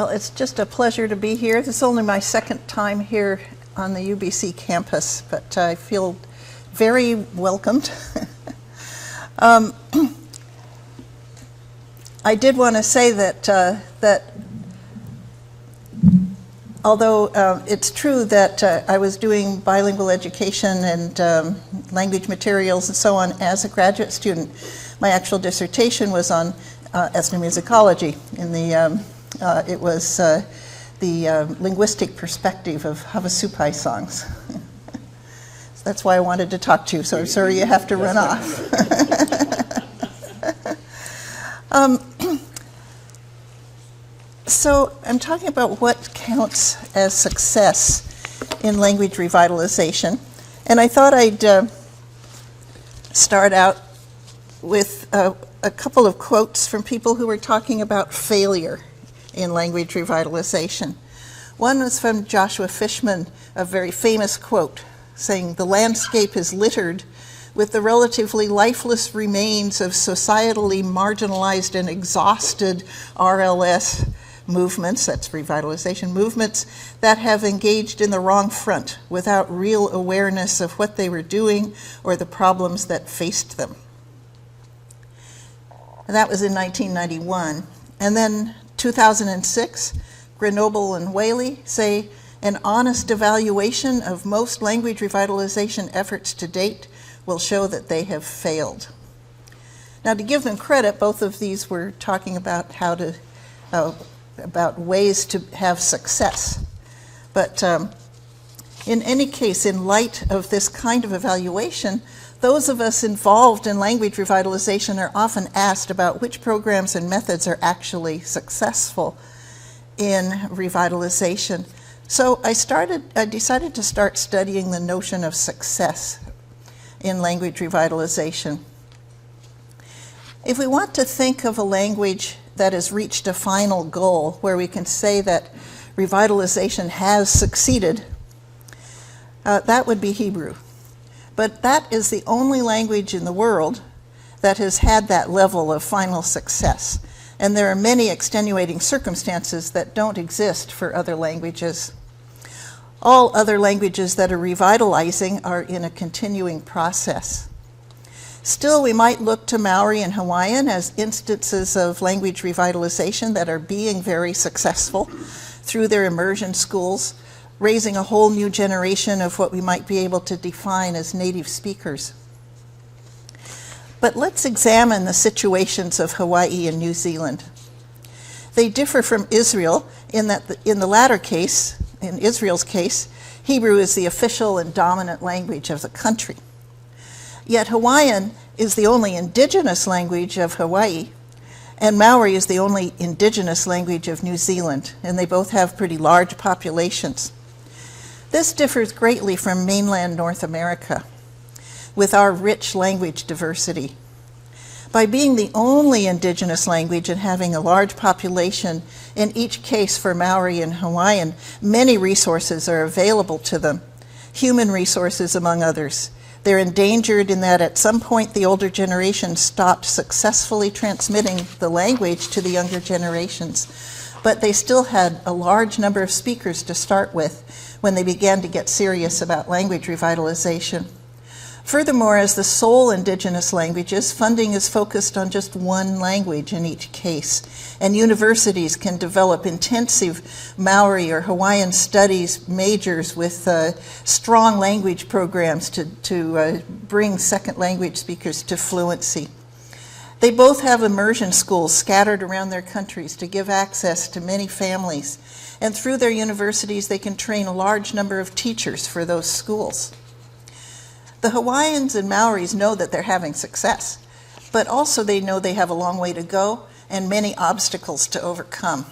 Well, it's just a pleasure to be here. This is only my second time here on the UBC campus, but I feel very welcomed. I did want to say that although it's true that I was doing bilingual education and language materials and so on as a graduate student, my actual dissertation was on ethnomusicology. It was the linguistic perspective of Havasupai songs. So that's why I wanted to talk to you, so I'm sorry you have to run off. So I'm talking about what counts as success in language revitalization. And I thought I'd start out with a couple of quotes from people who were talking about failure in language revitalization. One was from Joshua Fishman, a very famous quote, saying, "The landscape is littered with the relatively lifeless remains of societally marginalized and exhausted RLS movements," that's revitalization movements, "that have engaged in the wrong front without real awareness of what they were doing or the problems that faced them." And that was in 1991. And then 2006, Grenoble and Whaley say, "An honest evaluation of most language revitalization efforts to date will show that they have failed." Now, to give them credit, both of these were talking about about ways to have success. But in any case, in light of this kind of evaluation, those of us involved in language revitalization are often asked about which programs and methods are actually successful in revitalization. So I decided to start studying the notion of success in language revitalization. If we want to think of a language that has reached a final goal where we can say that revitalization has succeeded, that would be Hebrew. But that is the only language in the world that has had that level of final success. And there are many extenuating circumstances that don't exist for other languages. All other languages that are revitalizing are in a continuing process. Still, we might look to Maori and Hawaiian as instances of language revitalization that are being very successful through their immersion schools, raising a whole new generation of what we might be able to define as native speakers. But let's examine the situations of Hawaii and New Zealand. They differ from Israel in that in the latter case, in Israel's case, Hebrew is the official and dominant language of the country. Yet Hawaiian is the only indigenous language of Hawaii, and Maori is the only indigenous language of New Zealand, and they both have pretty large populations. This differs greatly from mainland North America, with our rich language diversity. By being the only indigenous language and having a large population, in each case for Maori and Hawaiian, many resources are available to them, human resources among others. They're endangered in that at some point the older generation stopped successfully transmitting the language to the younger generations, but they still had a large number of speakers to start with when they began to get serious about language revitalization. Furthermore, as the sole indigenous languages, funding is focused on just one language in each case, and universities can develop intensive Maori or Hawaiian studies majors with strong language programs to bring second language speakers to fluency. They both have immersion schools scattered around their countries to give access to many families, and through their universities they can train a large number of teachers for those schools. The Hawaiians and Maoris know that they're having success, but also they know they have a long way to go and many obstacles to overcome.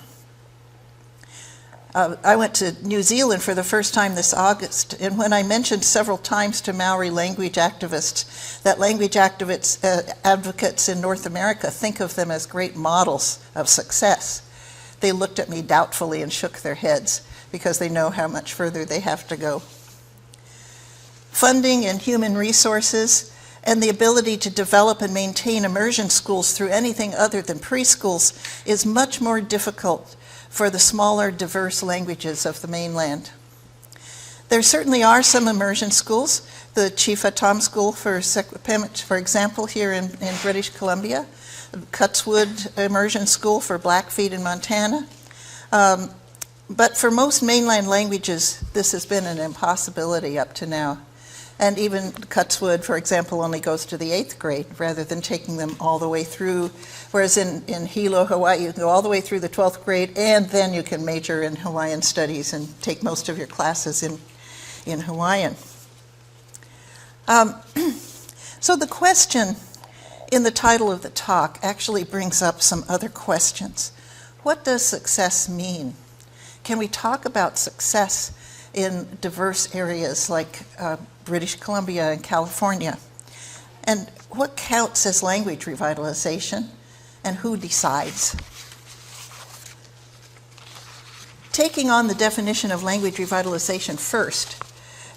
I went to New Zealand for the first time this August, and when I mentioned several times to Maori language activists that language advocates in North America think of them as great models of success, they looked at me doubtfully and shook their heads because they know how much further they have to go. Funding and human resources and the ability to develop and maintain immersion schools through anything other than preschools is much more difficult for the smaller, diverse languages of the mainland. There certainly are some immersion schools. The Chief Atom School for example, here in British Columbia, Cutswood Immersion School for Blackfeet in Montana. But for most mainland languages, this has been an impossibility up to now. And even Cutswood, for example, only goes to the 8th grade rather than taking them all the way through. Whereas in Hilo, Hawaii, you can go all the way through the 12th grade, and then you can major in Hawaiian studies and take most of your classes in Hawaiian. So the question in the title of the talk actually brings up some other questions. What does success mean? Can we talk about success in diverse areas like British Columbia and California? And what counts as language revitalization, and who decides? Taking on the definition of language revitalization first,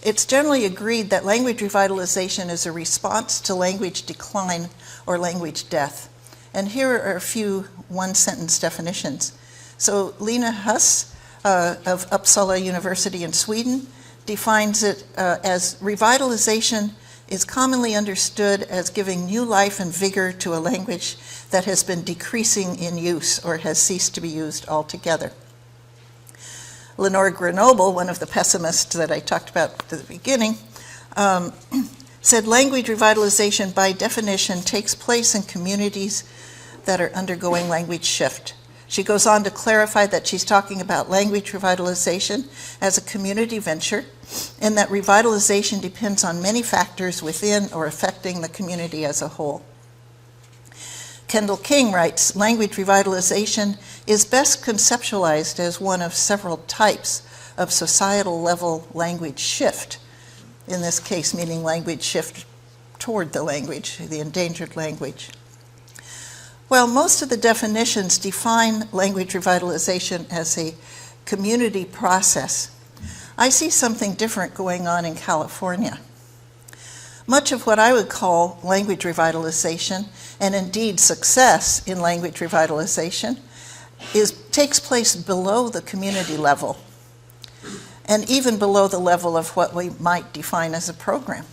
it's generally agreed that language revitalization is a response to language decline or language death. And here are a few one-sentence definitions. So Lena Huss of Uppsala University in Sweden defines it as revitalization is commonly understood as giving new life and vigor to a language that has been decreasing in use or has ceased to be used altogether. Lenore Grenoble, one of the pessimists that I talked about at the beginning, said language revitalization by definition takes place in communities that are undergoing language shift. She goes on to clarify that she's talking about language revitalization as a community venture, and that revitalization depends on many factors within or affecting the community as a whole. Kendall King writes, language revitalization is best conceptualized as one of several types of societal level language shift, in this case meaning language shift toward the language, the endangered language. Well, most of the definitions define language revitalization as a community process. I see something different going on in California. Much of what I would call language revitalization, and indeed success in language revitalization, takes place below the community level, and even below the level of what we might define as a program.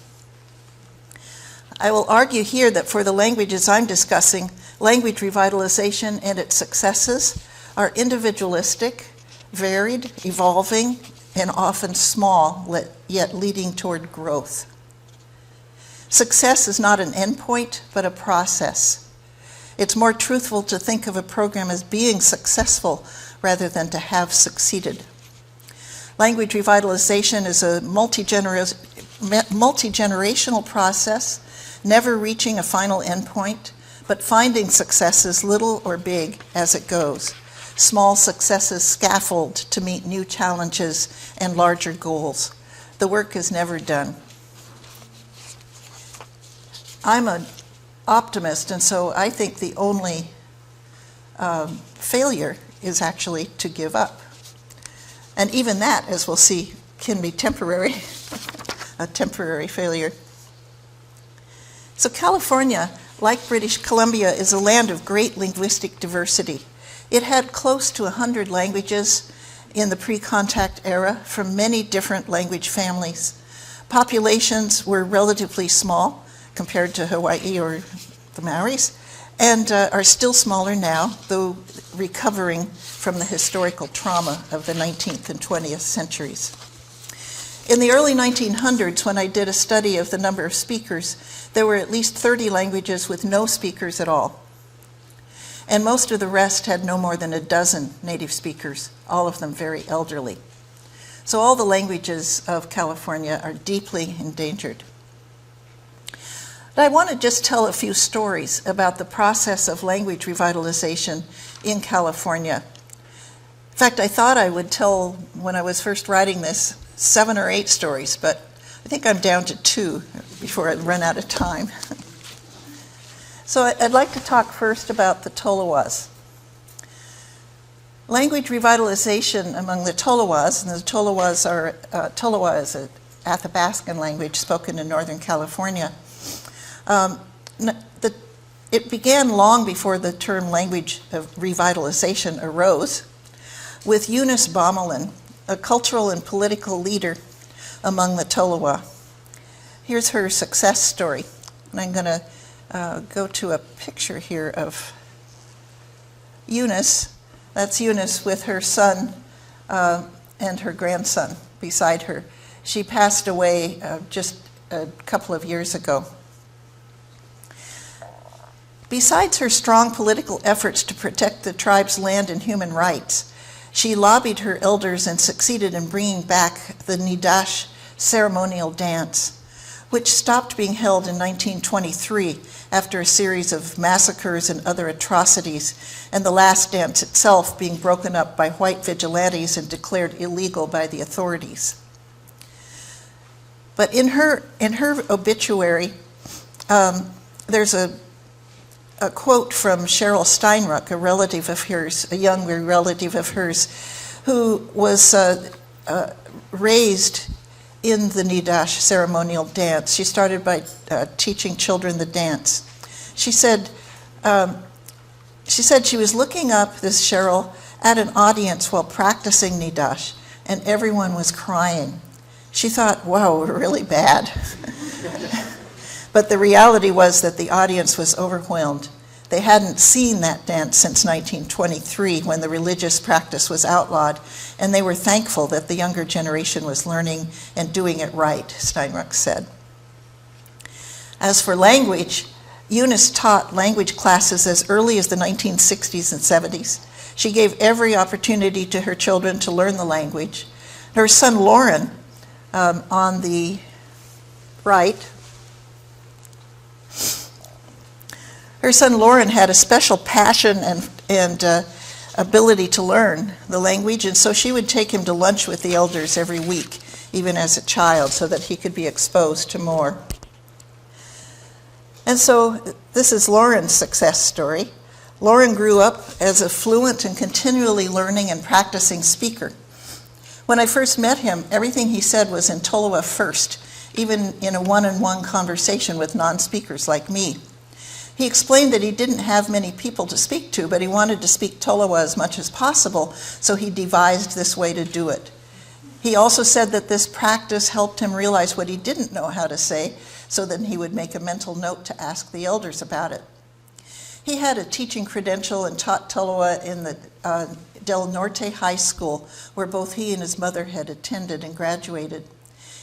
I will argue here that for the languages I'm discussing, language revitalization and its successes are individualistic, varied, evolving, and often small, yet leading toward growth. Success is not an endpoint, but a process. It's more truthful to think of a program as being successful rather than to have succeeded. Language revitalization is a multi-generational process, never reaching a final endpoint, but finding successes, little or big, as it goes. Small successes scaffold to meet new challenges and larger goals. The work is never done. I'm an optimist, and so I think the only failure is actually to give up. And even that, as we'll see, can be temporary, a temporary failure. So California, like British Columbia, is a land of great linguistic diversity. It had close to 100 languages in the pre-contact era from many different language families. Populations were relatively small compared to Hawaii or the Maoris, and are still smaller now, though recovering from the historical trauma of the 19th and 20th centuries. In the early 1900s, when I did a study of the number of speakers, there were at least 30 languages with no speakers at all. And most of the rest had no more than a dozen native speakers, all of them very elderly. So all the languages of California are deeply endangered. But I want to just tell a few stories about the process of language revitalization in California. In fact, I thought I would tell, when I was first writing this, 7 or 8 stories, but I think I'm down to 2 before I run out of time. So I'd like to talk first about the Tolowas. Language revitalization among the Tolowas, and the Tolowas are, Tolowa is an Athabascan language spoken in Northern California. It began long before the term language of revitalization arose. with Eunice Steinberg, a cultural and political leader among the Tola. Here's her success story. And I'm going to go to a picture here of Eunice. That's Eunice with her son and her grandson beside her. She passed away just a couple of years ago. Besides her strong political efforts to protect the tribe's land and human rights, she lobbied her elders and succeeded in bringing back the Nidash ceremonial dance, which stopped being held in 1923 after a series of massacres and other atrocities, and the last dance itself being broken up by white vigilantes and declared illegal by the authorities. But in her obituary, there's a quote from Cheryl Steinruck, a relative of hers, a younger relative of hers, who was raised in the Nidash ceremonial dance. She started by teaching children the dance. She said she was looking up, this Cheryl, at an audience while practicing Nidash, and everyone was crying. She thought, wow, we're really bad. But the reality was that the audience was overwhelmed. They hadn't seen that dance since 1923, when the religious practice was outlawed, and they were thankful that the younger generation was learning and doing it right, Steinruck said. As for language, Eunice taught language classes as early as the 1960s and 70s. She gave every opportunity to her children to learn the language. Her son Lauren, on the right, her son Lauren had a special passion and ability to learn the language, and so she would take him to lunch with the elders every week, even as a child, so that he could be exposed to more. And so this is Lauren's success story. Lauren grew up as a fluent and continually learning and practicing speaker. When I first met him, everything he said was in Tola first, even in a one-on-one conversation with non-speakers like me. He explained that he didn't have many people to speak to, but he wanted to speak Tolowa as much as possible, so he devised this way to do it. He also said that this practice helped him realize what he didn't know how to say, so then he would make a mental note to ask the elders about it. He had a teaching credential and taught Tolowa in the Del Norte High School, where both he and his mother had attended and graduated.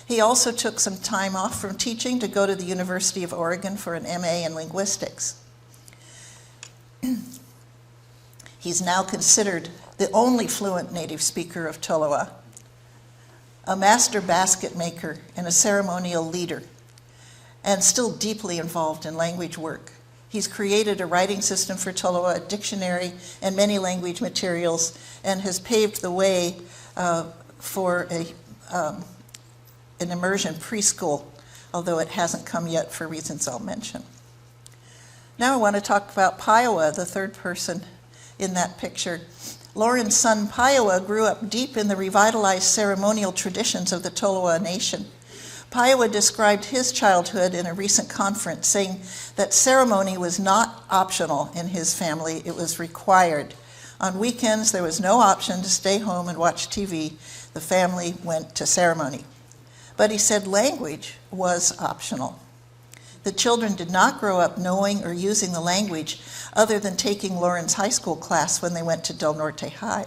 He also took some time off from teaching to go to the University of Oregon for an MA in linguistics. He's now considered the only fluent native speaker of Tolowa, a master basket maker and a ceremonial leader, and still deeply involved in language work. He's created a writing system for Tolowa, a dictionary, and many language materials, and has paved the way for an immersion preschool, although it hasn't come yet for reasons I'll mention. Now I want to talk about Piowa, the third person in that picture. Lauren's son Piowa grew up deep in the revitalized ceremonial traditions of the Tolowa Nation. Piowa described his childhood in a recent conference, saying that ceremony was not optional in his family, it was required. On weekends, there was no option to stay home and watch TV. The family went to ceremony. But he said language was optional. The children did not grow up knowing or using the language other than taking Lauren's high school class when they went to Del Norte High.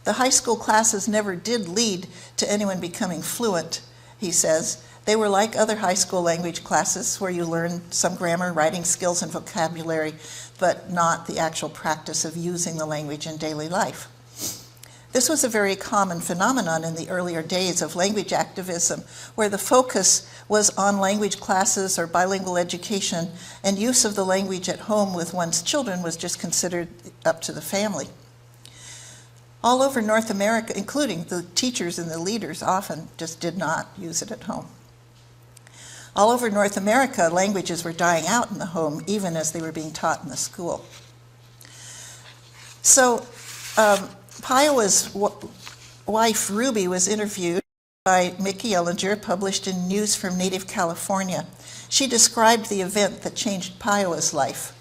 The high school classes never did lead to anyone becoming fluent, he says. They were like other high school language classes where you learn some grammar, writing skills, and vocabulary, but not the actual practice of using the language in daily life. This was a very common phenomenon in the earlier days of language activism, where the focus was on language classes or bilingual education, and use of the language at home with one's children was just considered up to the family. All over North America, including the teachers and the leaders, often just did not use it at home. All over North America, languages were dying out in the home, even as they were being taught in the school. So, Piowa's wife, Ruby, was interviewed by Mickey Ellinger, published in News from Native California. She described the event that changed Piowa's life.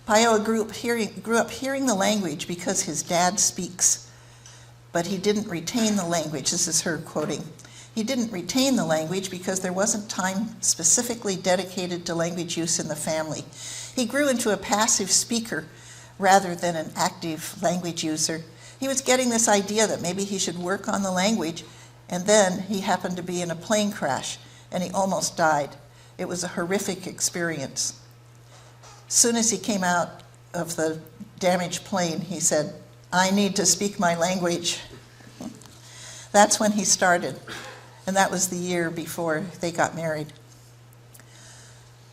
Piowa grew up hearing the language because his dad speaks. but he didn't retain the language. This is her quoting. He didn't retain the language because there wasn't time specifically dedicated to language use in the family. He grew into a passive speaker rather than an active language user. He was getting this idea that maybe he should work on the language, and then he happened to be in a plane crash, and he almost died. It was a horrific experience. As soon as he came out of the damaged plane, he said, "I need to speak my language." That's when he started, and that was the year before they got married.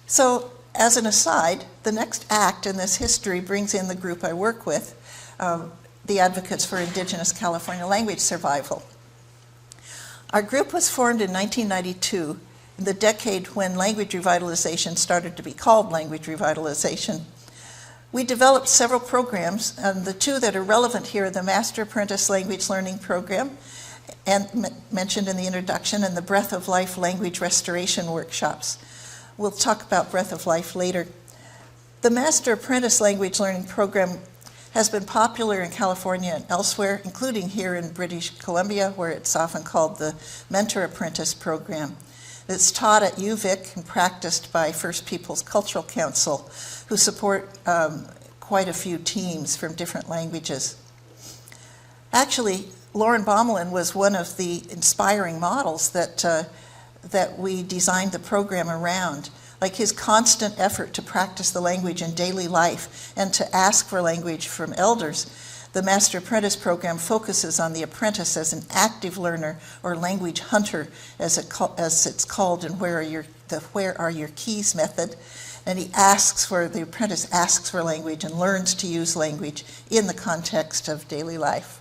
So, as an aside, the next act in this history brings in the group I work with, the Advocates for Indigenous California Language Survival. Our group was formed in 1992, in the decade when language revitalization started to be called language revitalization. We developed several programs, and the two that are relevant here are the Master Apprentice Language Learning Program, and mentioned in the introduction, and the Breath of Life Language Restoration Workshops. We'll talk about Breath of Life later. The Master Apprentice Language Learning Program has been popular in California and elsewhere, including here in British Columbia, where it's often called the Mentor Apprentice Program. It's taught at UVic and practiced by First Peoples Cultural Council, who support quite a few teams from different languages. Actually, Lauren Bommelin was one of the inspiring models that we designed the program around. Like his constant effort to practice the language in daily life and to ask for language from elders, the Master Apprentice Program focuses on the apprentice as an active learner or language hunter, as it's called in Where Are Your Keys method. And the apprentice asks for language and learns to use language in the context of daily life.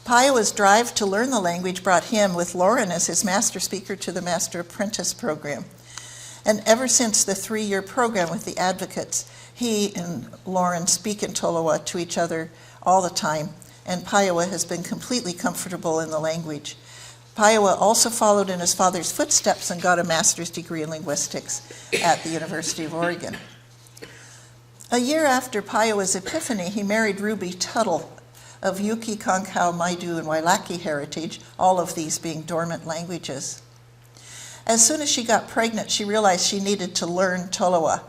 Piowa's drive to learn the language brought him, with Lauren as his master speaker, to the Master Apprentice Program. And ever since the 3-year program with the Advocates, he and Lauren speak in Tola to each other all the time, and Piowa has been completely comfortable in the language. Piowa also followed in his father's footsteps and got a master's degree in linguistics at the University of Oregon. A year after Piowa's epiphany, he married Ruby Tuttle of Yuki, Concow, Maidu, and Wailaki heritage, all of these being dormant languages. As soon as she got pregnant, she realized she needed to learn Tolowa,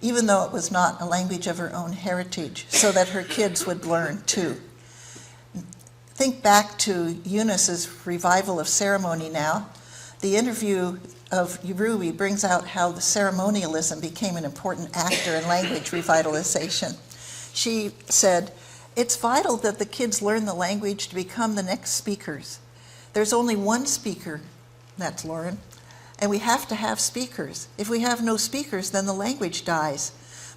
even though it was not a language of her own heritage, so that her kids would learn too. Think back to Eunice's revival of ceremony now. The interview of Ruby brings out how the ceremonialism became an important actor in language revitalization. She said, "It's vital that the kids learn the language to become the next speakers. There's only one speaker," that's Lauren, "and we have to have speakers. If we have no speakers, then the language dies.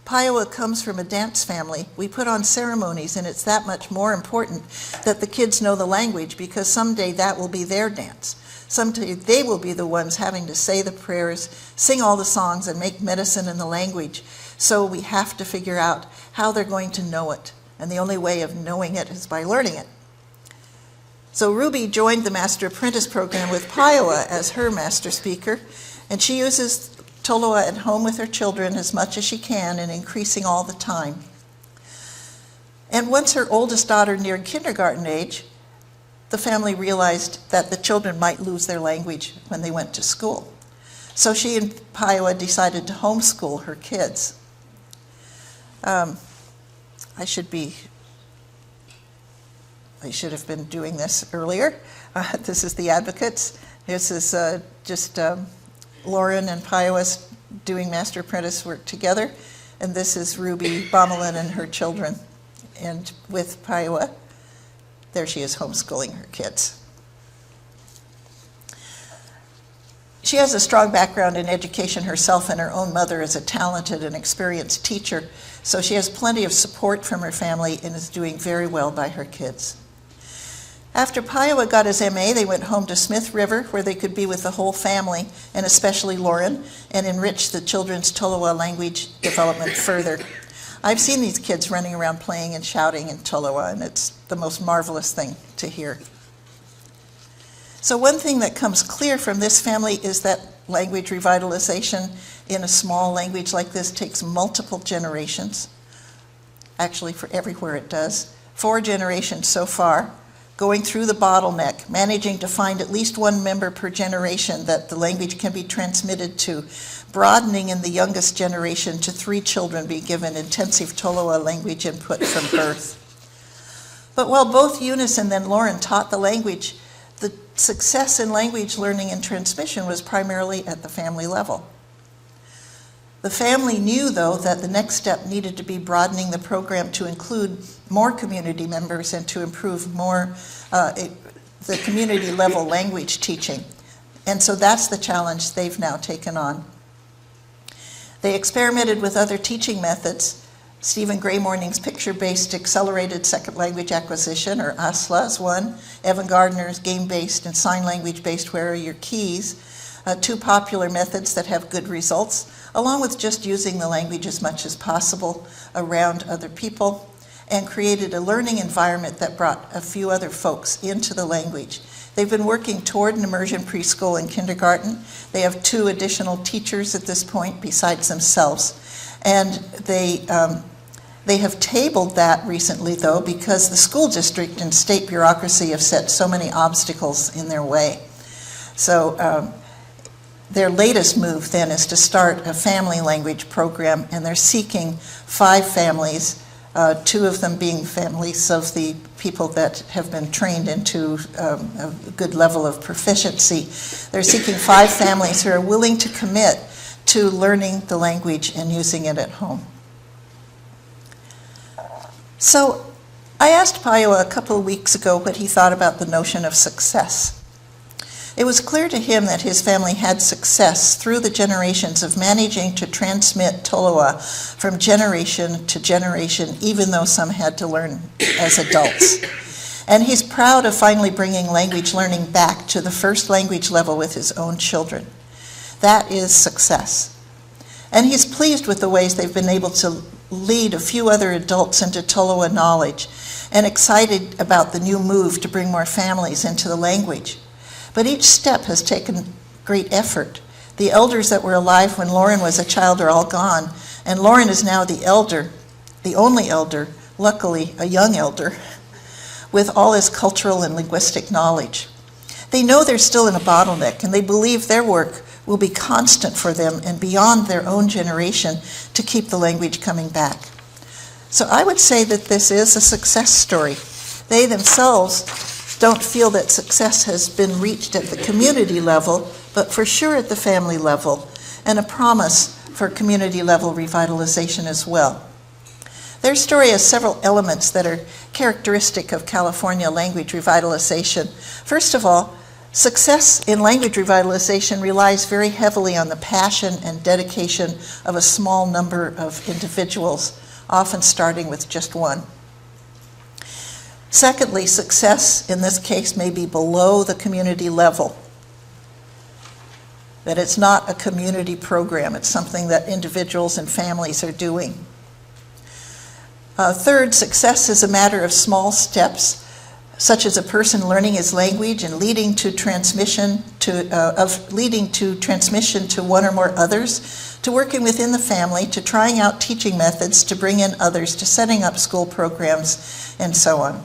Piowa comes from a dance family. We put on ceremonies, and it's that much more important that the kids know the language, because someday that will be their dance. Someday they will be the ones having to say the prayers, sing all the songs, and make medicine in the language. So we have to figure out how they're going to know it, and the only way of knowing it is by learning it." So Ruby joined the Master Apprentice Program with Piowa as her master speaker, and she uses Toloa at home with her children as much as she can, and increasing all the time. And once her oldest daughter neared kindergarten age, the family realized that the children might lose their language when they went to school. So she and Piowa decided to homeschool her kids. I should have been doing this earlier. This is the Advocates. This is just Lauren and Piowa doing Master Apprentice work together. And this is Ruby Bommelin and her children. And with Piowa, there she is homeschooling her kids. She has a strong background in education herself, and her own mother is a talented and experienced teacher. So she has plenty of support from her family and is doing very well by her kids. After Piowa got his MA, they went home to Smith River, where they could be with the whole family, and especially Lauren, and enrich the children's Tolowa language development further. I've seen these kids running around playing and shouting in Tolowa, and it's the most marvelous thing to hear. So one thing that comes clear from this family is that language revitalization in a small language like this takes multiple generations. Actually, for everywhere it does. 4 generations so far. going through the bottleneck, managing to find at least one member per generation that the language can be transmitted to, broadening in the youngest generation to 3 children be given intensive Tola language input from birth. But while both Eunice and then Lauren taught the language, the success in language learning and transmission was primarily at the family level. The family knew, though, that the next step needed to be broadening the program to include more community members and to improve more the community level language teaching. And so that's the challenge they've now taken on. They experimented with other teaching methods. Stephen Gray Morning's picture-based accelerated second language acquisition, or ASLA, is one. Evan Gardner's game-based and sign language-based Where Are Your Keys? 2 popular methods that have good results, along with just using the language as much as possible around other people, and created a learning environment that brought a few other folks into the language. They've been working toward an immersion preschool and kindergarten. They have 2 additional teachers at this point besides themselves. And they have tabled that recently, though, because the school district and state bureaucracy have set so many obstacles in their way. So their latest move, then, is to start a family language program, and they're seeking 5 families, 2 of them being families of the people that have been trained into a good level of proficiency. They're seeking 5 families who are willing to commit to learning the language and using it at home. So I asked Viola a couple of weeks ago what he thought about the notion of success. It was clear to him that his family had success through the generations of managing to transmit Tola from generation to generation, even though some had to learn as adults. And he's proud of finally bringing language learning back to the first language level with his own children. That is success. And he's pleased with the ways they've been able to lead a few other adults into Tola knowledge, and excited about the new move to bring more families into the language. But each step has taken great effort. The elders that were alive when Lauren was a child are all gone, and Lauren is now the elder, the only elder, luckily a young elder, with all his cultural and linguistic knowledge. They know they're still in a bottleneck, and they believe their work will be constant for them and beyond their own generation to keep the language coming back. So I would say that this is a success story. They themselves don't feel that success has been reached at the community level, but for sure at the family level, and a promise for community level revitalization as well. Their story has several elements that are characteristic of California language revitalization. First of all, success in language revitalization relies very heavily on the passion and dedication of a small number of individuals, often starting with just one. Secondly, success in this case may be below the community level, that it's not a community program, it's something that individuals and families are doing. Third, success is a matter of small steps, such as a person learning his language and leading to transmission to one or more others, to working within the family, to trying out teaching methods, to bring in others, to setting up school programs, and so on.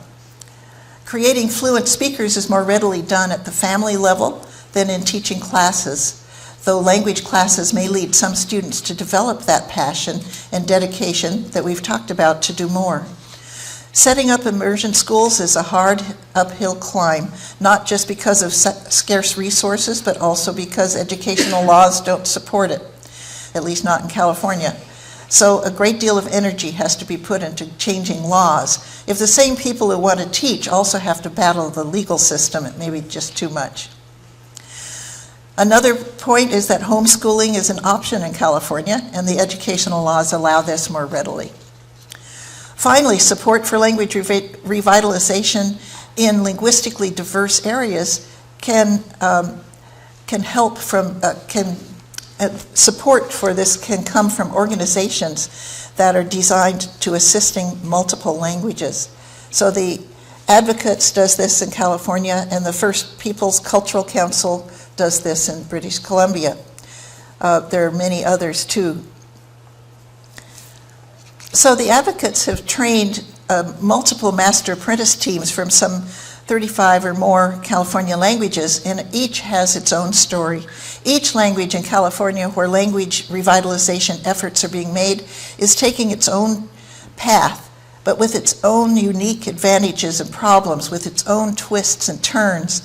Creating fluent speakers is more readily done at the family level than in teaching classes, though language classes may lead some students to develop that passion and dedication that we've talked about to do more. Setting up immersion schools is a hard uphill climb, not just because of scarce resources, but also because educational laws don't support it, at least not in California. So a great deal of energy has to be put into changing laws. If the same people who want to teach also have to battle the legal system, it may be just too much. Another point is that homeschooling is an option in California, and the educational laws allow this more readily. Finally, support for language revitalization in linguistically diverse areas support for this can come from organizations that are designed to assisting multiple languages. So the Advocates does this in California, and the First Peoples Cultural Council does this in British Columbia. There are many others too. So the Advocates have trained multiple master apprentice teams from some 35 or more California languages, and each has its own story. Each language in California where language revitalization efforts are being made is taking its own path, but with its own unique advantages and problems, with its own twists and turns.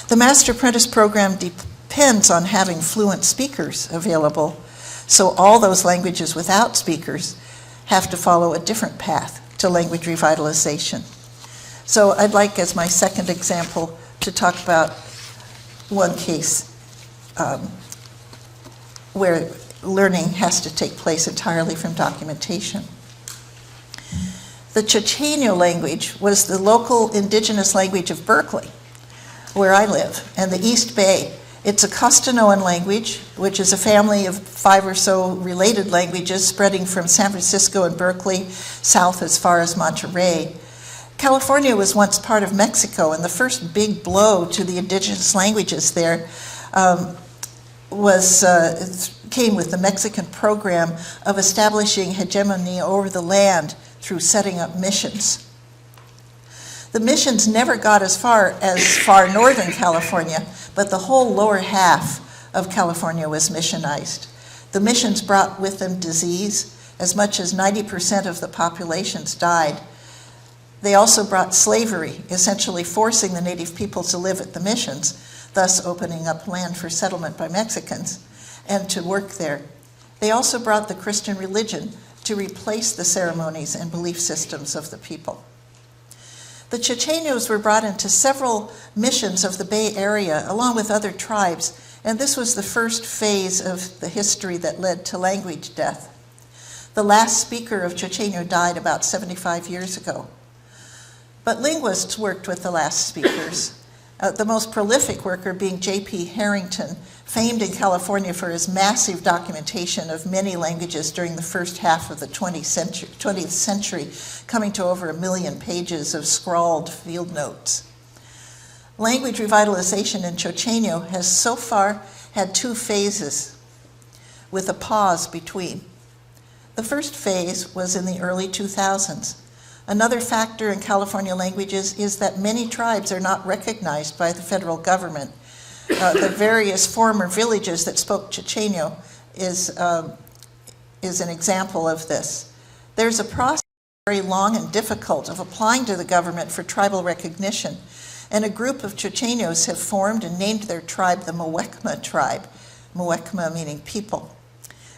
The Master Apprentice program depends on having fluent speakers available, so all those languages without speakers have to follow a different path to language revitalization. So I'd like, as my second example, to talk about one case where learning has to take place entirely from documentation. The Chochenyo language was the local indigenous language of Berkeley, where I live, and the East Bay. It's a Costanoan language, which is a family of 5 or so related languages spreading from San Francisco and Berkeley south as far as Monterey. California was once part of Mexico, and the first big blow to the indigenous languages there came with the Mexican program of establishing hegemony over the land through setting up missions. The missions never got as far northern California, but the whole lower half of California was missionized. The missions brought with them disease. As much as 90% of the populations died. They also brought slavery, essentially forcing the native people to live at the missions, thus opening up land for settlement by Mexicans and to work there. They also brought the Christian religion to replace the ceremonies and belief systems of the people. The Chochenyos were brought into several missions of the Bay Area along with other tribes, and this was the first phase of the history that led to language death. The last speaker of Chochenyo died about 75 years ago. But linguists worked with the last speakers, the most prolific worker being J.P. Harrington, famed in California for his massive documentation of many languages during the first half of the 20th century, coming to over 1 million pages of scrawled field notes. Language revitalization in Chochenyo has so far had 2 phases, with a pause between. The first phase was in the early 2000s. Another factor in California languages is that many tribes are not recognized by the federal government. The various former villages that spoke Chochenyo is an example of this. There's a process very long and difficult of applying to the government for tribal recognition, and a group of Chochenyos have formed and named their tribe the Muwekma tribe, Muwekma meaning people.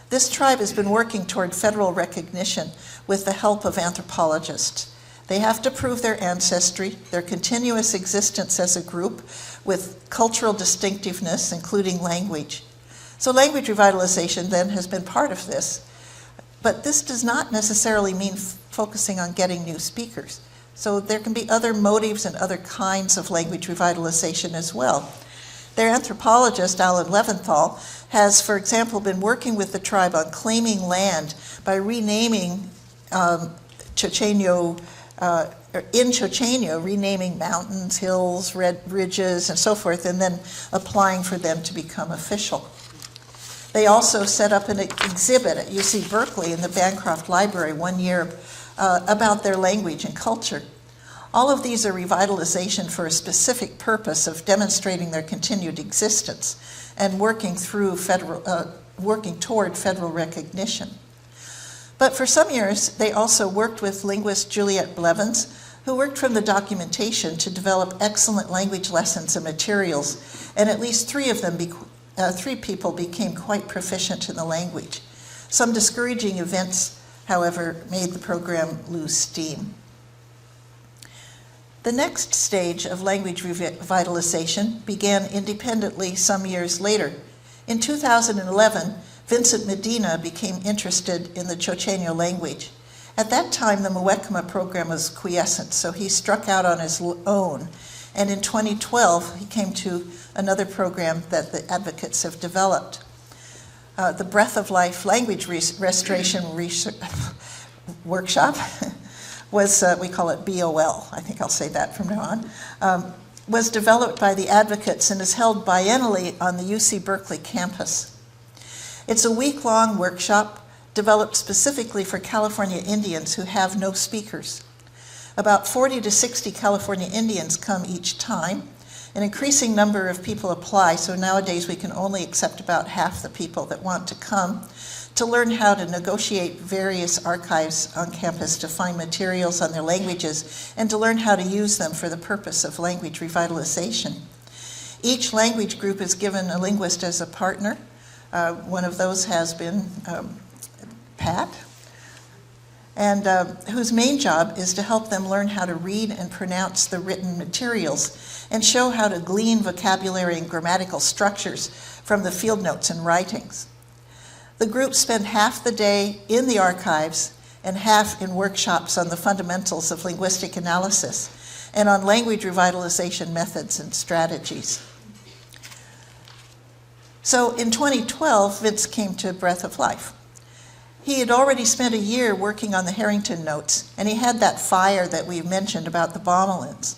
This tribe has been working toward federal recognition with the help of anthropologists. They have to prove their ancestry, their continuous existence as a group with cultural distinctiveness, including language. So language revitalization then has been part of this. But this does not necessarily mean focusing on getting new speakers. So there can be other motives and other kinds of language revitalization as well. Their anthropologist, Alan Leventhal, has, for example, been working with the tribe on claiming land by renaming Chochenyo, in Chochenyo, renaming mountains, hills, ridges, and so forth, and then applying for them to become official. They also set up an exhibit at UC Berkeley in the Bancroft Library one year about their language and culture. All of these are revitalization for a specific purpose of demonstrating their continued existence and working toward federal recognition. But for some years, they also worked with linguist Juliette Blevins, who worked from the documentation to develop excellent language lessons and materials, and at least 3 people became quite proficient in the language. Some discouraging events, however, made the program lose steam. The next stage of language revitalization began independently some years later. In 2011, Vincent Medina became interested in the Chochenyo language. At that time, the Muwekma program was quiescent, so he struck out on his own. And in 2012, he came to another program that the advocates have developed. The Breath of Life Language Restoration Workshop was, we call it BOL, I think I'll say that from now on, was developed by the advocates and is held biennially on the UC Berkeley campus. It's a week-long workshop developed specifically for California Indians who have no speakers. About 40 to 60 California Indians come each time. An increasing number of people apply, so nowadays we can only accept about half the people that want to come to learn how to negotiate various archives on campus, to find materials on their languages, and to learn how to use them for the purpose of language revitalization. Each language group is given a linguist as a partner. One of those has been Pat, and whose main job is to help them learn how to read and pronounce the written materials and show how to glean vocabulary and grammatical structures from the field notes and writings. The groups spend half the day in the archives and half in workshops on the fundamentals of linguistic analysis and on language revitalization methods and strategies. So in 2012, Vince came to Breath of Life. He had already spent a year working on the Harrington notes, and he had that fire that we mentioned about the Bomelins.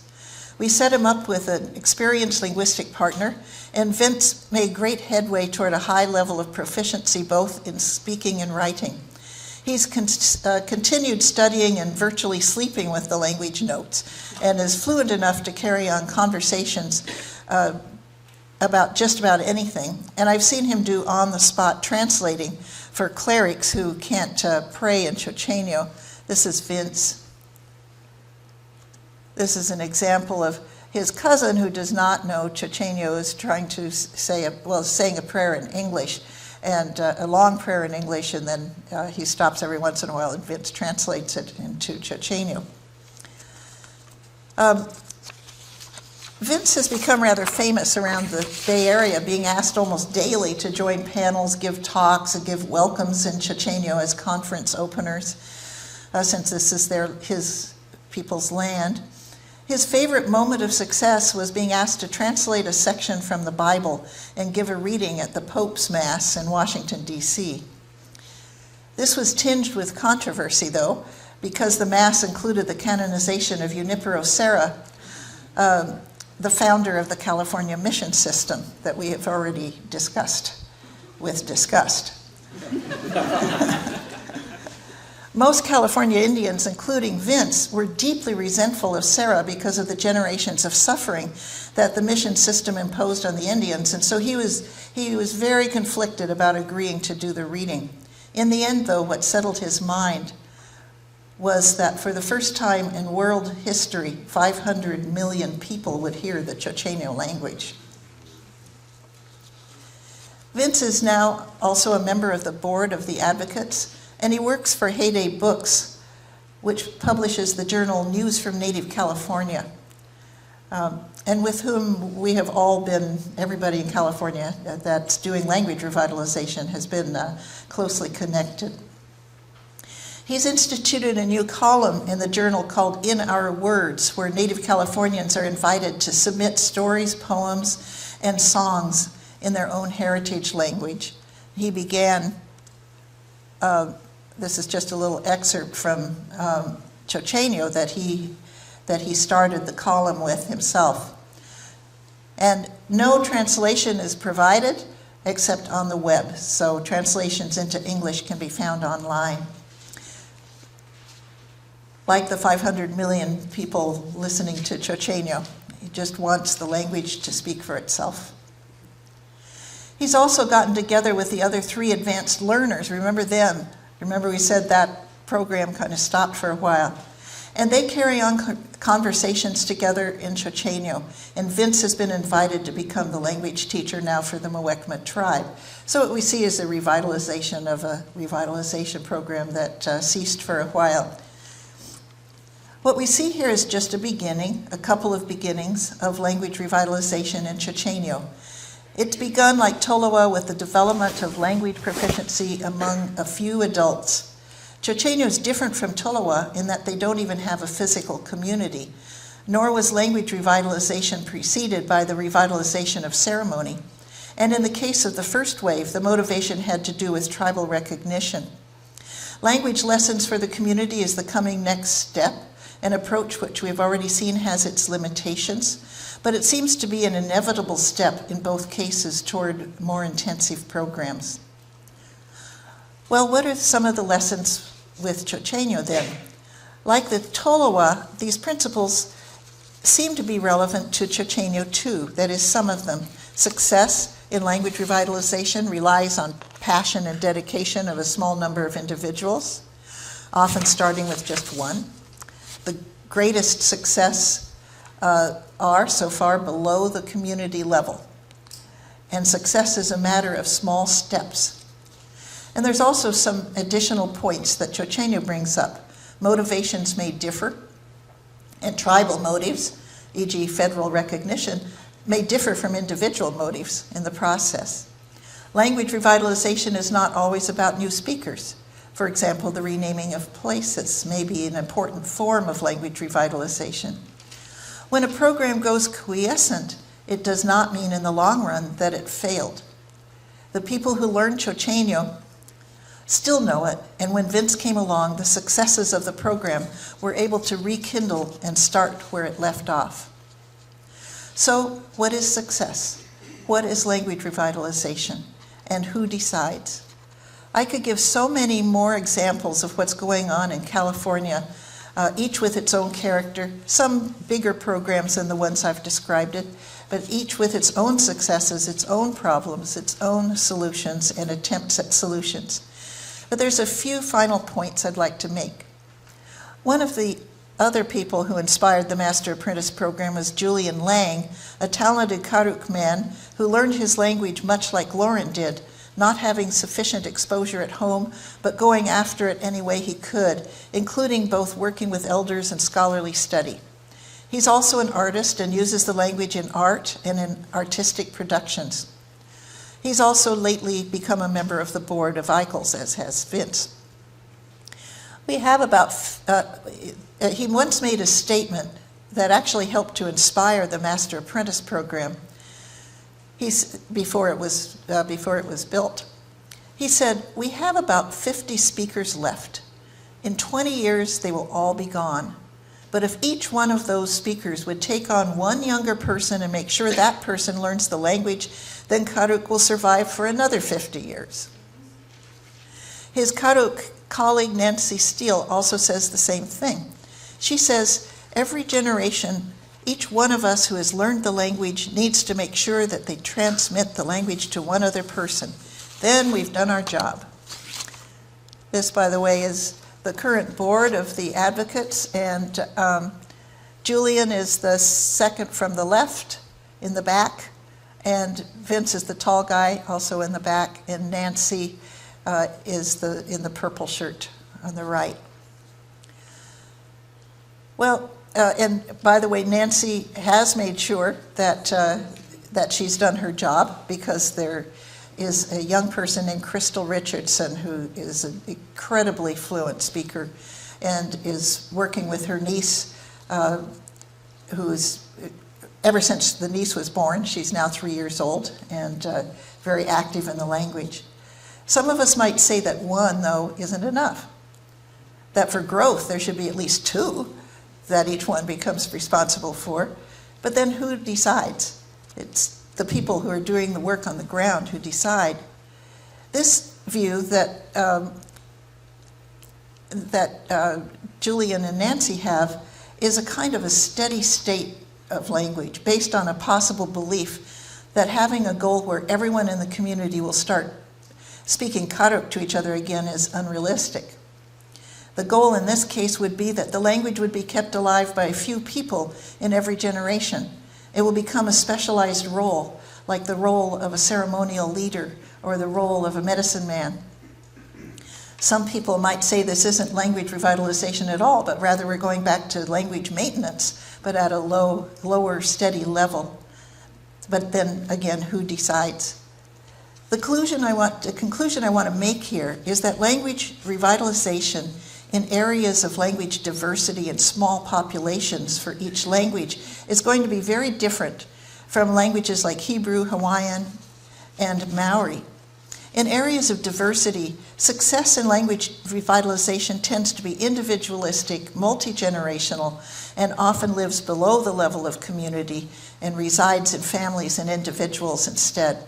We set him up with an experienced linguistic partner, and Vince made great headway toward a high level of proficiency both in speaking and writing. He's continued studying and virtually sleeping with the language notes, and is fluent enough to carry on conversations about just about anything. And I've seen him do on-the-spot translating for clerics who can't pray in Chochenyo. This is Vince. This is an example of his cousin who does not know Chochenyo is trying to saying a prayer in English, and a long prayer in English, and then he stops every once in a while and Vince translates it into Chochenyo. Vince has become rather famous around the Bay Area, being asked almost daily to join panels, give talks, and give welcomes in Chochenyo as conference openers, since this is his people's land. His favorite moment of success was being asked to translate a section from the Bible and give a reading at the Pope's Mass in Washington, D.C. This was tinged with controversy, though, because the Mass included the canonization of Junipero Serra, the founder of the California mission system that we have already discussed with disgust. Most California Indians, including Vince, were deeply resentful of Serra because of the generations of suffering that the mission system imposed on the Indians, and so he was very conflicted about agreeing to do the reading. In the end, though, what settled his mind was that for the first time in world history, 500 million people would hear the Chochenyo language. Vince is now also a member of the board of the Advocates, and he works for Heyday Books, which publishes the journal News from Native California, and with whom we have all been, everybody in California that's doing language revitalization has been closely connected. He's instituted a new column in the journal called In Our Words, where Native Californians are invited to submit stories, poems, and songs in their own heritage language. He began, this is just a little excerpt from Chochenyo that he started the column with himself. And no translation is provided except on the web, so translations into English can be found online. Like the 500 million people listening to Chochenyo, he just wants the language to speak for itself. He's also gotten together with the other 3 advanced learners. Remember them? Remember we said that program kind of stopped for a while. And they carry on conversations together in Chochenyo. And Vince has been invited to become the language teacher now for the Muwekma tribe. So what we see is a revitalization of a revitalization program that ceased for a while. What we see here is just a beginning, a couple of beginnings of language revitalization in Chochenyo. It's begun like Tola with the development of language proficiency among a few adults. Chochenyo is different from Tola in that they don't even have a physical community, nor was language revitalization preceded by the revitalization of ceremony. And in the case of the first wave, the motivation had to do with tribal recognition. Language lessons for the community is the coming next step, an approach which we've already seen has its limitations, but it seems to be an inevitable step in both cases toward more intensive programs. Well, what are some of the lessons with Chochenyo then? Like the Tola, these principles seem to be relevant to Chochenyo too, that is, some of them. Success in language revitalization relies on passion and dedication of a small number of individuals, often starting with just one. The greatest success are so far below the community level. And success is a matter of small steps. And there's also some additional points that Chochenyo brings up. Motivations may differ, and tribal motives, e.g. federal recognition, may differ from individual motives in the process. Language revitalization is not always about new speakers. For example, the renaming of places may be an important form of language revitalization. When a program goes quiescent, it does not mean in the long run that it failed. The people who learned Chochenyo still know it, and when Vince came along, the successes of the program were able to rekindle and start where it left off. So, what is success? What is language revitalization? And who decides? I could give so many more examples of what's going on in California, each with its own character, some bigger programs than the ones I've described it, but each with its own successes, its own problems, its own solutions, and attempts at solutions. But there's a few final points I'd like to make. One of the other people who inspired the Master Apprentice program was Julian Lang, a talented Karuk man who learned his language much like Lauren did, not having sufficient exposure at home, but going after it any way he could, including both working with elders and scholarly study. He's also an artist and uses the language in art and in artistic productions. He's also lately become a member of the board of ICLS, as has Vince. We have he once made a statement that actually helped to inspire the Master Apprentice program. Before it was built. He said, "We have about 50 speakers left. In 20 years, they will all be gone. But if each one of those speakers would take on one younger person and make sure that person learns the language, then Karuk will survive for another 50 years." His Karuk colleague Nancy Steele also says the same thing. She says, "Every generation, each one of us who has learned the language needs to make sure that they transmit the language to one other person. Then we've done our job." This, by the way, is the current board of the advocates, and Julian is the second from the left in the back, and Vince is the tall guy also in the back, and Nancy is in the purple shirt on the right. Well, and by the way, Nancy has made sure that she's done her job, because there is a young person named Crystal Richardson who is an incredibly fluent speaker and is working with her niece, who's, ever since the niece was born, she's now 3 years old and very active in the language. Some of us might say that one, though, isn't enough. That for growth, there should be at least two that each one becomes responsible for. But then who decides? It's the people who are doing the work on the ground who decide. This view that Julian and Nancy have is a kind of a steady state of language based on a possible belief that having a goal where everyone in the community will start speaking Karuk to each other again is unrealistic. The goal in this case would be that the language would be kept alive by a few people in every generation. It will become a specialized role, like the role of a ceremonial leader or the role of a medicine man. Some people might say this isn't language revitalization at all, but rather we're going back to language maintenance, but at a lower, steady level. But then again, who decides? The conclusion I want to make here is that language revitalization in areas of language diversity and small populations for each language is going to be very different from languages like Hebrew, Hawaiian, and Maori. In areas of diversity, success in language revitalization tends to be individualistic, multi-generational, and often lives below the level of community and resides in families and individuals instead.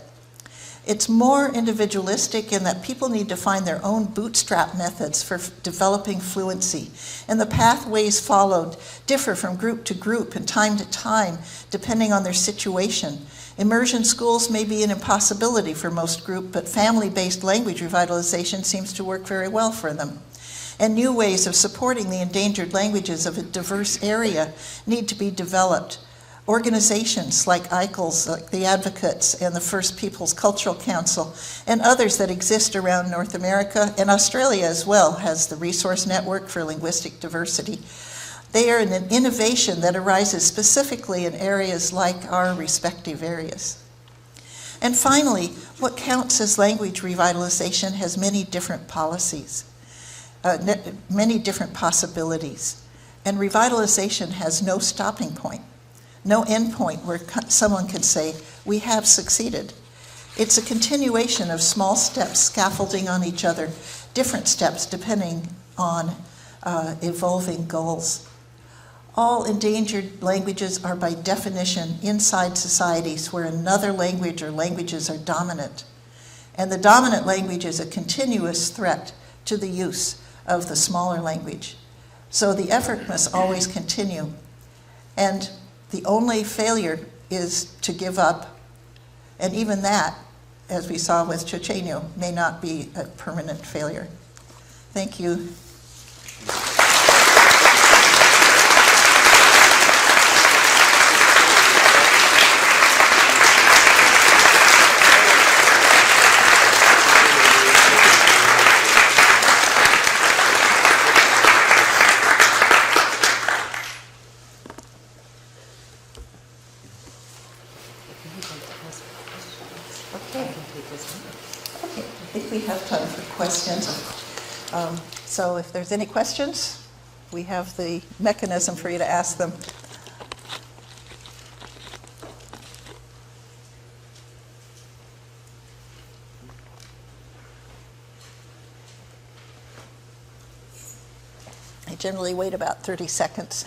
It's more individualistic in that people need to find their own bootstrap methods for developing fluency, and the pathways followed differ from group to group and time to time, depending on their situation. Immersion schools may be an impossibility for most groups, but family-based language revitalization seems to work very well for them. And new ways of supporting the endangered languages of a diverse area need to be developed. Organizations like ICLS, like the Advocates and the First Peoples Cultural Council, and others that exist around North America, and Australia as well has the Resource Network for Linguistic Diversity. They are an innovation that arises specifically in areas like our respective areas. And finally, what counts as language revitalization has many different policies, many different possibilities. And revitalization has no stopping point, no end point where someone can say, we have succeeded. It's a continuation of small steps scaffolding on each other, different steps depending on evolving goals. All endangered languages are by definition inside societies where another language or languages are dominant. And the dominant language is a continuous threat to the use of the smaller language. So the effort must always continue. And the only failure is to give up. And even that, as we saw with Chochenyo, may not be a permanent failure. Thank you. I think we have time for questions. So if there's any questions, we have the mechanism for you to ask them. I generally wait about 30 seconds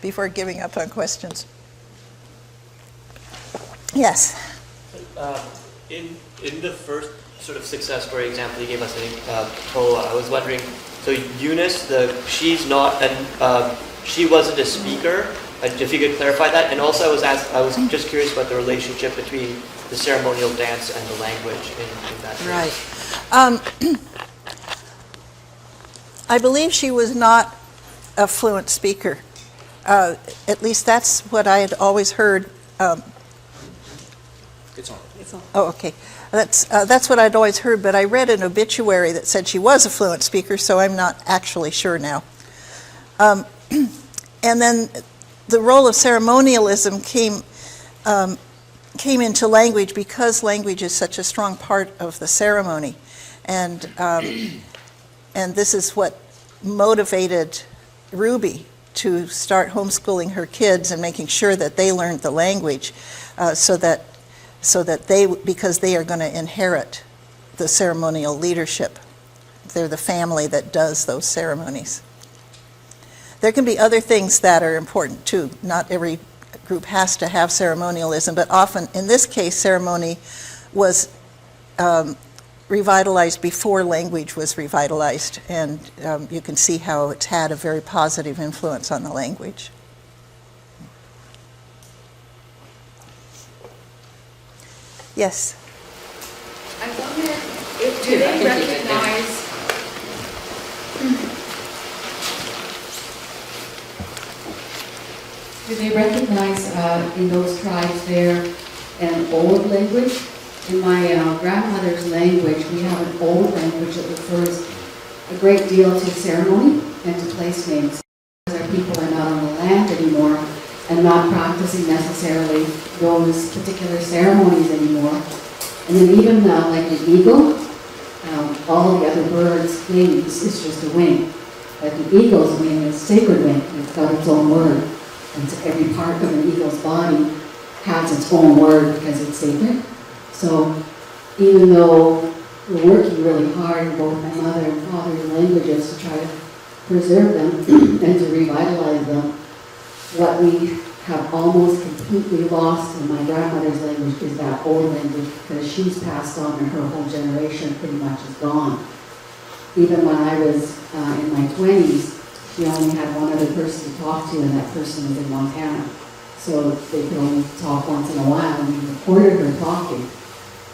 before giving up on questions. Yes? In the first sort of success story example you gave us, I think, Tola, I was wondering, so Eunice, she wasn't a speaker. If you could clarify that. And also I was just curious about the relationship between the ceremonial dance and the language in that case. Right. I believe she was not a fluent speaker. At least that's what I had always heard. It's on. Oh, okay. That's what I'd always heard, but I read an obituary that said she was a fluent speaker, so I'm not actually sure now. And then the role of ceremonialism came into language because language is such a strong part of the ceremony, and this is what motivated Ruby to start homeschooling her kids and making sure that they learned the language, so that because they are going to inherit the ceremonial leadership. They're the family that does those ceremonies. There can be other things that are important too. Not every group has to have ceremonialism, but often, in this case, ceremony was revitalized before language was revitalized, and you can see how it's had a very positive influence on the language. Yes? I wonder if do they recognize in those tribes there an old language? In my grandmother's language, we have an old language that refers a great deal to ceremony and to place names. Our people are not on the land anymore and not practicing necessarily those particular ceremonies anymore. And then even like the eagle, all the other birds' wings is just a wing. But the eagle's wing is sacred wing. It's got its own word. And so every part of an eagle's body has its own word because it's sacred. So even though we're working really hard in both my mother and father's languages to try to preserve them and to revitalize them, what we have almost completely lost in my grandmother's language is that old language, because she's passed on and her whole generation pretty much is gone. Even when I was in my 20s, she only had one other person to talk to, and that person was in Montana. So they could only talk once in a while, and we recorded her talking.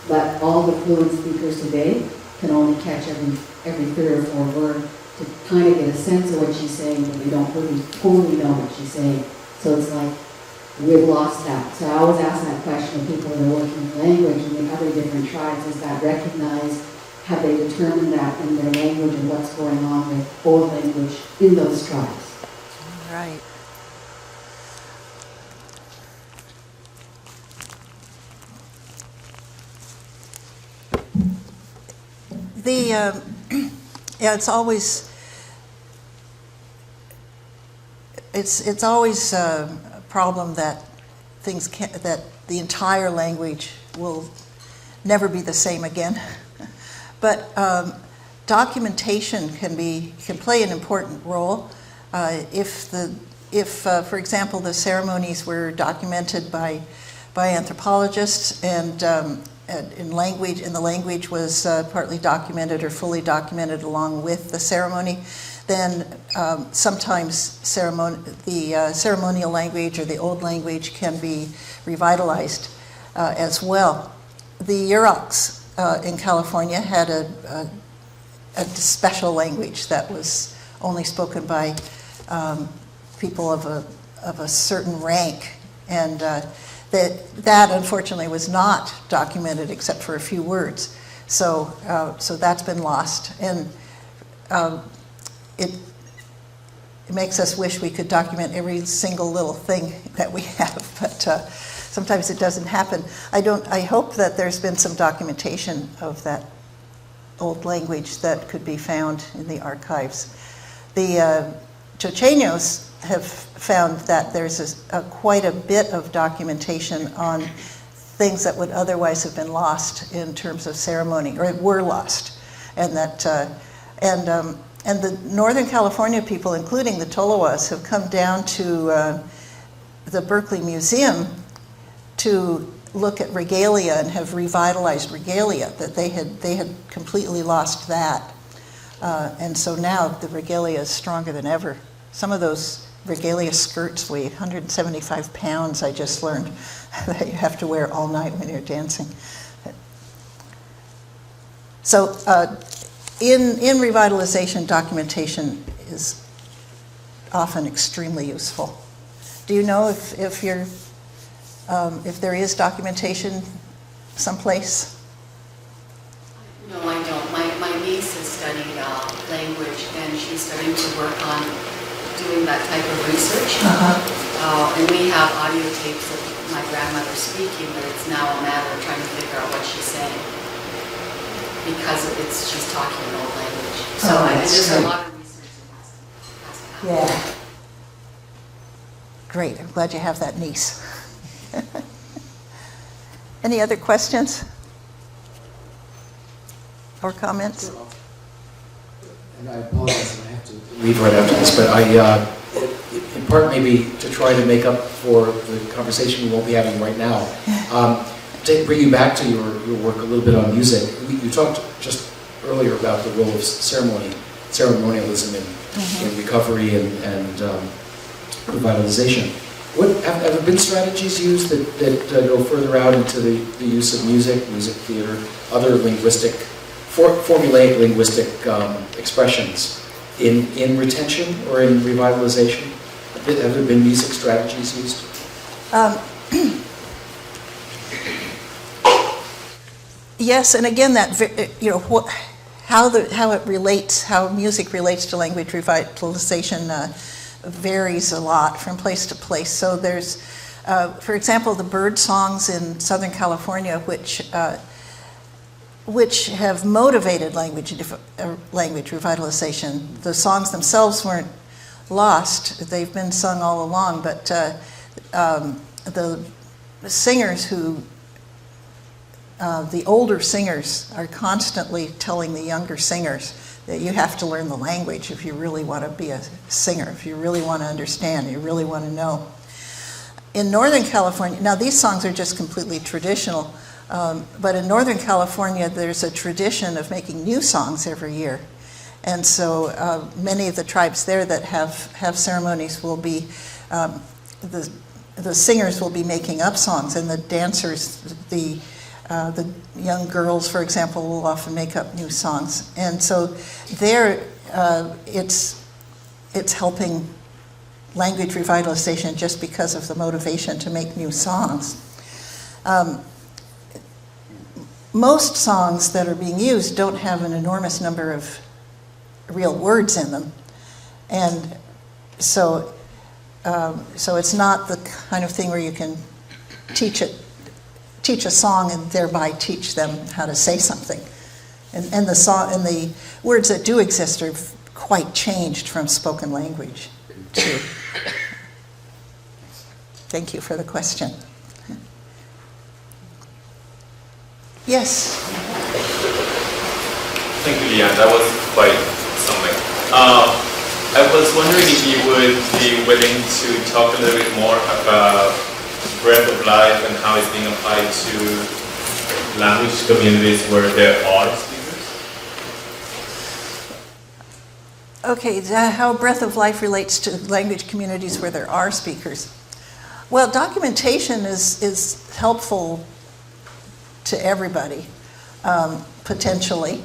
But all the fluent speakers today can only catch every third or fourth word to kind of get a sense of what she's saying, but we don't really totally know what she's saying. So it's like, we've lost that. So I always ask that question of people that are working in language in the other different tribes, is that recognized, have they determined that in their language and what's going on with old language in those tribes? Right. Yeah, it's always a problem that that the entire language will never be the same again. But documentation can play an important role. If for example, the ceremonies were documented by anthropologists, and the language was partly documented or fully documented along with the ceremony, then sometimes the ceremonial language or the old language can be revitalized as well. The Yuroks in California had a special language that was only spoken by people of a certain rank, and that unfortunately was not documented except for a few words. So that's been lost, and it makes us wish we could document every single little thing that we have, but sometimes it doesn't happen. I hope that there's been some documentation of that old language that could be found in the archives. The Chocheños have found that there's quite a bit of documentation on things that would otherwise have been lost in terms of ceremony, or were lost, and that and the Northern California people, including the Toloas, have come down to the Berkeley Museum to look at regalia and have revitalized regalia, that they had completely lost that. And so now the regalia is stronger than ever. Some of those regalia skirts weigh 175 pounds, I just learned, that you have to wear all night when you're dancing. So in revitalization, documentation is often extremely useful. Do you know if there is documentation someplace? No, I don't. My niece has studied language, and she's starting to work on doing that type of research. And we have audio tapes of my grandmother speaking, but it's now a matter of trying to figure out what she's saying, because she's talking an old language. So there's a lot of research that has to happen. Yeah. Great. I'm glad you have that niece. Any other questions or comments? And I apologize, and I have to leave right after this, but in part maybe to try to make up for the conversation we won't be having right now, to bring you back to your work a little bit on music. You talked just earlier about the role of ceremonialism in recovery and revitalization. Have there been strategies used that go further out into the use of music theater, other formulaic linguistic expressions in retention or in revitalization? Have there been music strategies used? Yes, and again, that how music relates to language revitalization varies a lot from place to place. So there's, for example, the bird songs in Southern California, which have motivated language revitalization. The songs themselves weren't lost; they've been sung all along. But the singers the older singers are constantly telling the younger singers that you have to learn the language if you really want to be a singer, if you really want to understand, you really want to know. in Northern California, now these songs are just completely traditional, but in Northern California there's a tradition of making new songs every year. And so many of the tribes there that have ceremonies will be, the singers will be making up songs, and the dancers, the young girls, for example, will often make up new songs. And so there, it's helping language revitalization just because of the motivation to make new songs. Most songs that are being used don't have an enormous number of real words in them, and so it's not the kind of thing where you can teach a song and thereby teach them how to say something. And the words that do exist are quite changed from spoken language too. Thank you for the question. Yes. Thank you, Leanne. That was quite something. I was wondering if you would be willing to talk a little bit more about breath of life and how it's being applied to language communities where there are speakers. Okay, how breath of life relates to language communities where there are speakers. Well, documentation is helpful to everybody, potentially.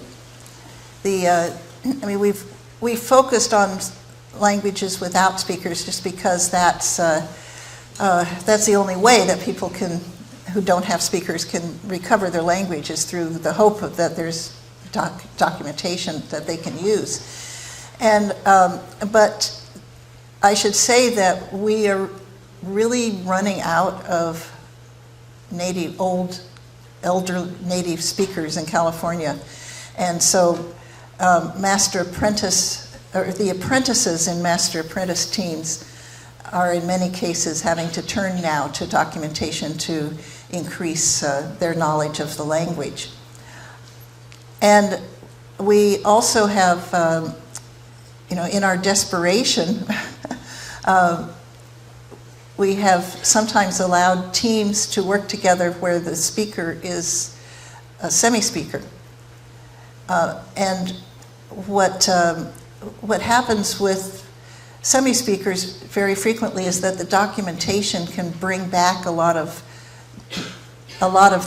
We've focused on languages without speakers just because that's the only way that people who don't have speakers can recover their language, is through the hope that there's documentation that they can use. And but I should say that we are really running out of elder native speakers in California, and so the apprentices in master apprentice teams are in many cases having to turn now to documentation to increase their knowledge of the language. And we also have, in our desperation, we have sometimes allowed teams to work together where the speaker is a semi-speaker. And what happens with semi-speakers very frequently is that the documentation can bring back a lot of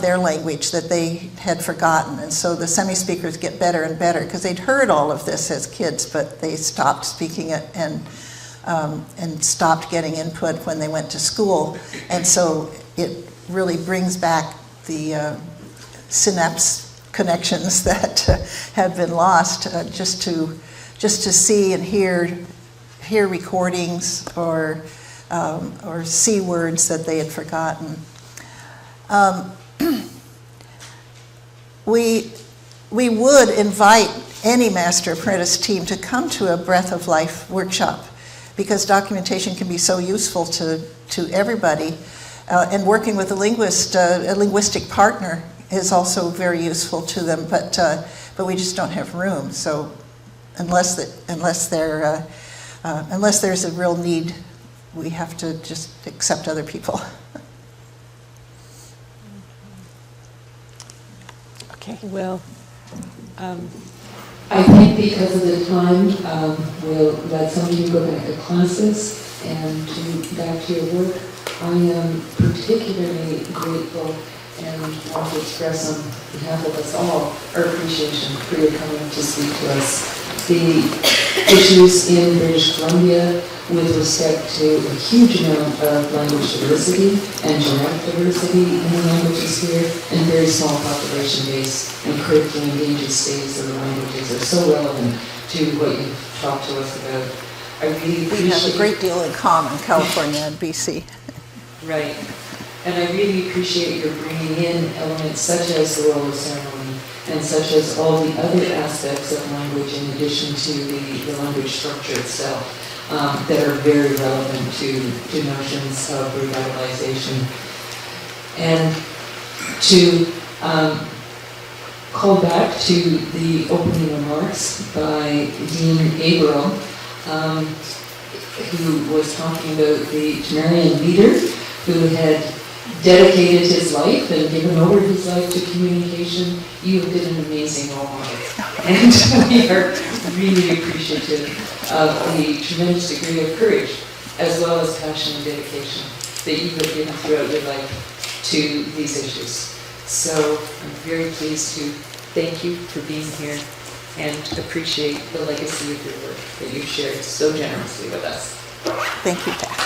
their language that they had forgotten. And so the semi-speakers get better and better because they'd heard all of this as kids, but they stopped speaking it and stopped getting input when they went to school. And so it really brings back the synapse connections that have been lost, just to see and hear recordings or see words that they had forgotten. We would invite any master apprentice team to come to a Breath of Life workshop, because documentation can be so useful to everybody, and working with a linguistic partner is also very useful to them. But we just don't have room. So unless there's a real need, we have to just accept other people. Okay. Well, I think because of the time, we'll let some of you go back to classes and back to your work. I am particularly grateful and want to express on behalf of us all our appreciation for your coming to speak to us. The issues in British Columbia with respect to a huge amount of language diversity and genetic diversity in the languages here, and very small population base and critically endangered status of the languages are so relevant to what you've talked to us about. I really appreciate. We have a great deal in common, California and BC. Right. And I really appreciate your bringing in elements such as the role of ceremony and such as all the other aspects of language in addition to the language structure itself that are very relevant to notions of revitalization. And to call back to the opening remarks by Dean Averill, who was talking about the Tamarian leader who had dedicated his life and given over his life to communication. You have been an amazing role model. And we are really appreciative of the tremendous degree of courage, as well as passion and dedication that you have given throughout your life to these issues. So I'm very pleased to thank you for being here and appreciate the legacy of your work that you've shared so generously with us. Thank you, Taff.